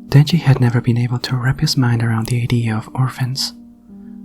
Denji had never been able to wrap his mind around the idea of orphans.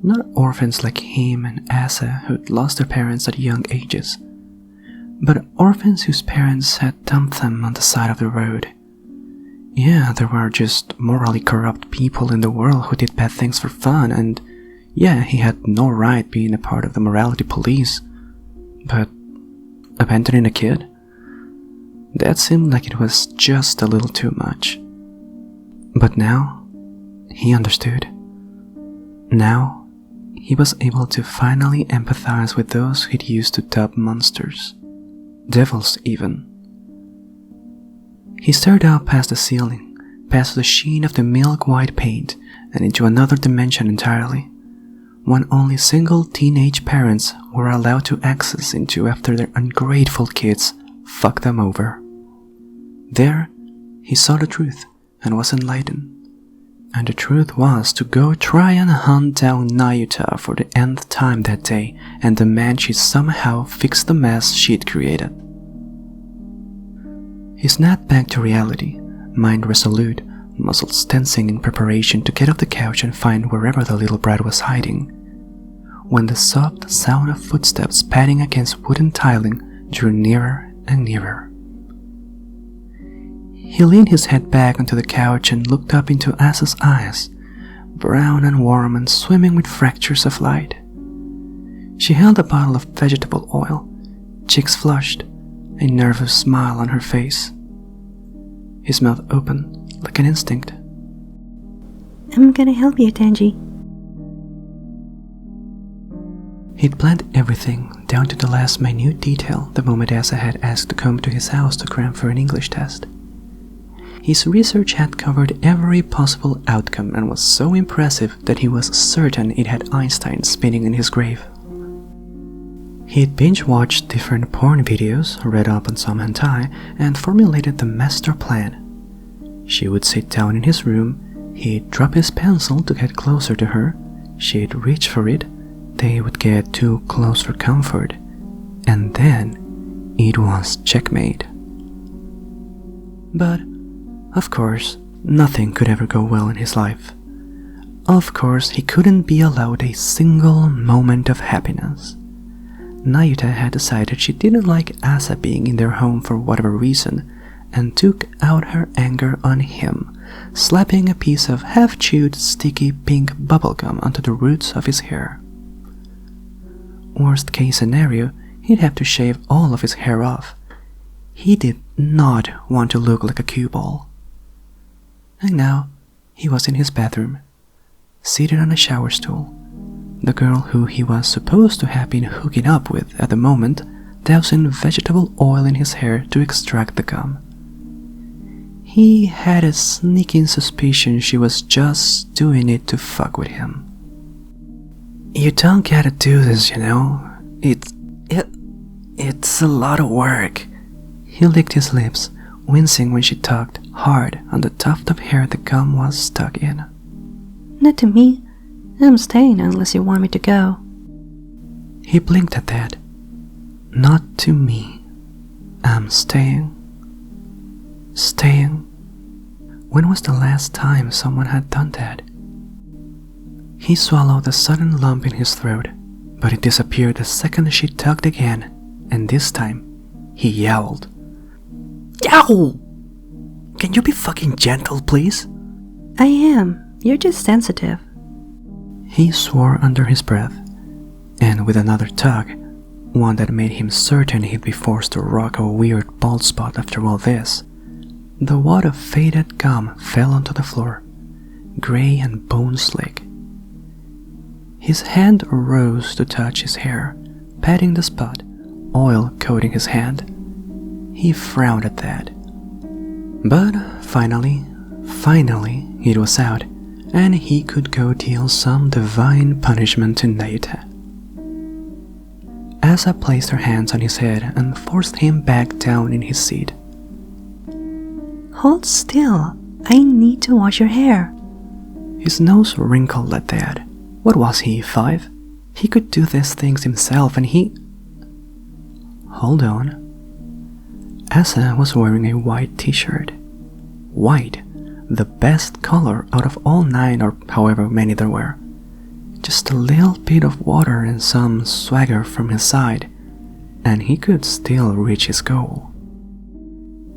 Not orphans like him and Asa who'd lost their parents at young ages, but orphans whose parents had dumped them on the side of the road. Yeah, there were just morally corrupt people in the world who did bad things for fun, and yeah, he had no right being a part of the morality police. But abandoning a kid? That seemed like it was just a little too much. But now, he understood. Now, he was able to finally empathize with those he'd used to dub monsters. Devils, even. He stared out past the ceiling, past the sheen of the milk-white paint, and into another dimension entirely, one only single teenage parents were allowed to access into after their ungrateful kids fucked them over. There, he saw the truth and was enlightened. And the truth was to go try and hunt down Nayuta for the nth time that day and demand she somehow fix the mess she'd created. He snapped back to reality, mind resolute, muscles tensing in preparation to get off the couch and find wherever the little brat was hiding, when the soft sound of footsteps padding against wooden tiling drew nearer and nearer. He leaned his head back onto the couch and looked up into Asa's eyes, brown and warm and swimming with fractures of light. She held a bottle of vegetable oil, cheeks flushed, a nervous smile on her face. His mouth open like an instinct. I'm gonna help you, Denji. He'd planned everything down to the last minute detail the moment Asa had asked to come to his house to cram for an English test. His research had covered every possible outcome and was so impressive that he was certain it had Einstein spinning in his grave. He'd binge-watched different porn videos, read up on some hentai, and formulated the master plan. She would sit down in his room, he'd drop his pencil to get closer to her, she'd reach for it, they would get too close for comfort, and then it was checkmate. But of course, nothing could ever go well in his life. Of course, he couldn't be allowed a single moment of happiness. Nayuta had decided she didn't like Asa being in their home for whatever reason, and took out her anger on him, slapping a piece of half-chewed sticky pink bubblegum onto the roots of his hair. Worst case scenario, he'd have to shave all of his hair off. He did not want to look like a cue ball. And now, he was in his bathroom, seated on a shower stool. The girl who he was supposed to have been hooking up with at the moment dousing vegetable oil in his hair to extract the gum. He had a sneaking suspicion she was just doing it to fuck with him. You don't gotta do this, you know. It's a lot of work. He licked his lips, wincing when she tugged hard on the tuft of hair the gum was stuck in. Not to me. I'm staying unless you want me to go. He blinked at that. Not to me. I'm staying. Staying. When was the last time someone had done that? He swallowed a sudden lump in his throat, but it disappeared the second she tugged again, and this time, he yowled. Yow! Can you be fucking gentle, please? I am. You're just sensitive. He swore under his breath, and with another tug, one that made him certain he'd be forced to rock a weird bald spot after all this, the wad of faded gum fell onto the floor, gray and bone-slick. His hand rose to touch his hair, patting the spot, oil coating his hand. He frowned at that. But finally, it was out, and he could go deal some divine punishment to Nayuta. Asa placed her hands on his head and forced him back down in his seat. Hold still. I need to wash your hair. His nose wrinkled at that. What was he, 5? He could do these things himself, and he... Hold on. Asa was wearing a white t-shirt. White, the best color out of all 9 or however many there were. Just a little bit of water and some swagger from his side, and he could still reach his goal.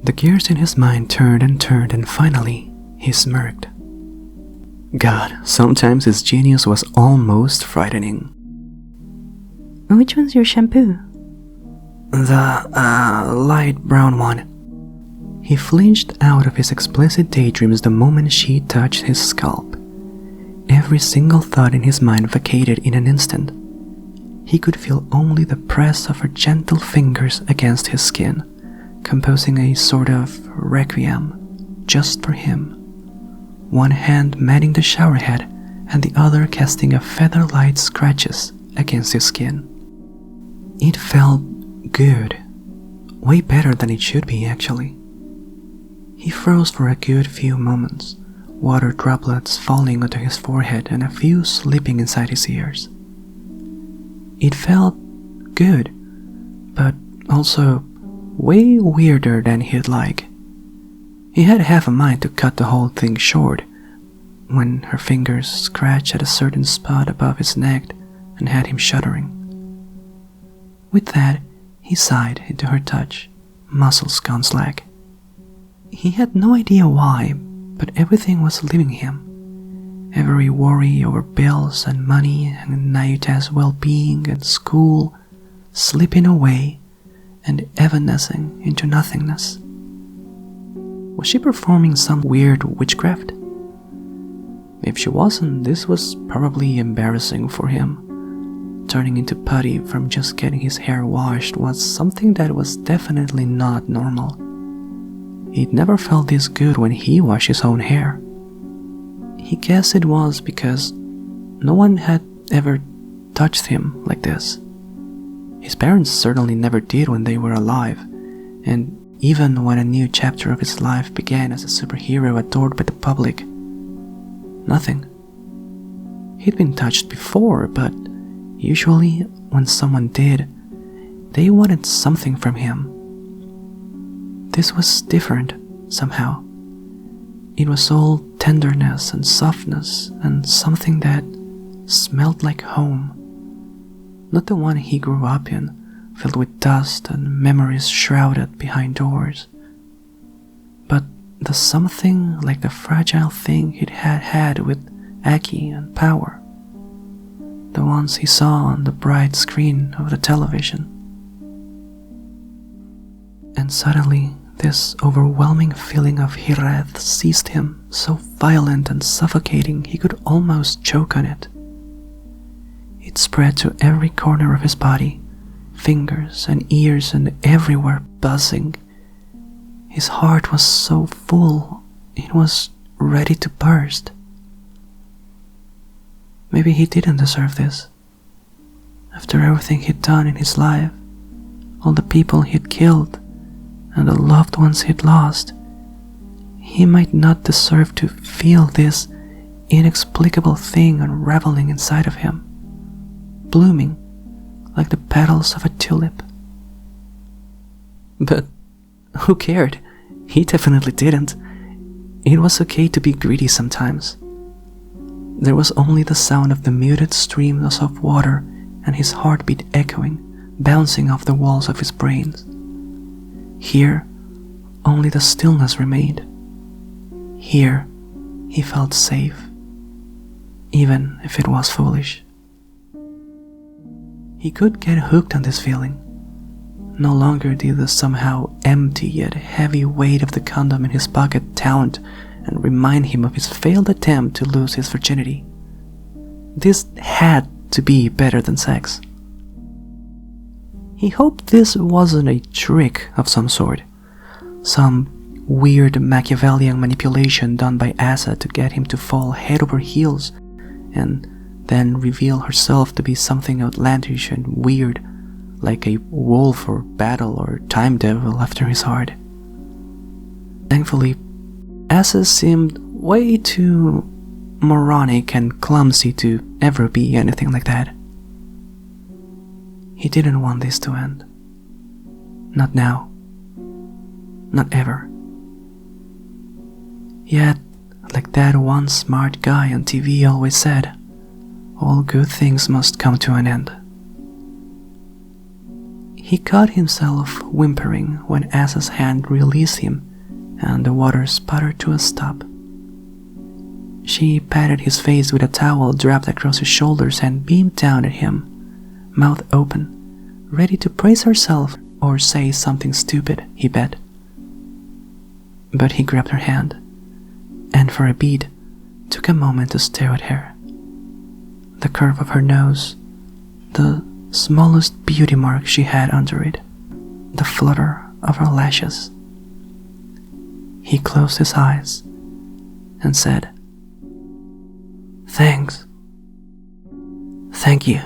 The gears in his mind turned and finally he smirked. God, sometimes his genius was almost frightening. Which one's your shampoo? The light brown one. He flinched out of his explicit daydreams the moment she touched his scalp. Every single thought in his mind vacated in an instant. He could feel only the press of her gentle fingers against his skin, composing a sort of requiem just for him. One hand matting the shower head and the other casting a feather-light scratches against his skin. It felt good. Way better than it should be, actually. He froze for a good few moments, water droplets falling onto his forehead and a few slipping inside his ears. It felt good, but also way weirder than he'd like. He had half a mind to cut the whole thing short when her fingers scratched at a certain spot above his neck and had him shuddering. With that, he sighed into her touch, muscles gone slack. He had no idea why, but everything was leaving him. Every worry over bills and money and Nayuta's well-being and school slipping away and evanescing into nothingness. Was she performing some weird witchcraft? If she wasn't, this was probably embarrassing for him. Turning into putty from just getting his hair washed was something that was definitely not normal. He'd never felt this good when he washed his own hair. He guessed it was because no one had ever touched him like this. His parents certainly never did when they were alive, and even when a new chapter of his life began as a superhero adored by the public, nothing. He'd been touched before, but usually when someone did, they wanted something from him. This was different, somehow. It was all tenderness and softness and something that smelled like home. Not the one he grew up in, filled with dust and memories shrouded behind doors, but the something like the fragile thing he'd had with Aki and Power. The ones he saw on the bright screen of the television. And suddenly, this overwhelming feeling of Hireth seized him, so violent and suffocating he could almost choke on it. It spread to every corner of his body, fingers and ears and everywhere buzzing. His heart was so full, it was ready to burst. Maybe he didn't deserve this. After everything he'd done in his life, all the people he'd killed, and the loved ones he'd lost, he might not deserve to feel this inexplicable thing unraveling inside of him, blooming like the petals of a tulip. But who cared? He definitely didn't. It was okay to be greedy sometimes. There was only the sound of the muted streams of water and his heartbeat echoing, bouncing off the walls of his brain. Here, only the stillness remained. Here, he felt safe, even if it was foolish. He could get hooked on this feeling. No longer did the somehow empty yet heavy weight of the condom in his pocket taunt and remind him of his failed attempt to lose his virginity. This had to be better than sex. He hoped this wasn't a trick of some sort, some weird Machiavellian manipulation done by Asa to get him to fall head over heels and then reveal herself to be something outlandish and weird, like a wolf or battle or time devil after his heart. Thankfully, Asa seemed way too moronic and clumsy to ever be anything like that. He didn't want this to end. Not now. not ever. Yet, like that one smart guy on TV always said, all good things must come to an end. He caught himself whimpering when Asa's hand released him and the water sputtered to a stop. She patted his face with a towel draped across his shoulders and beamed down at him, mouth open, ready to praise herself or say something stupid, he bet. But he grabbed her hand, and for a beat, took a moment to stare at her. The curve of her nose, the smallest beauty mark she had under it, the flutter of her lashes. He closed his eyes and said, "Thanks. Thank you."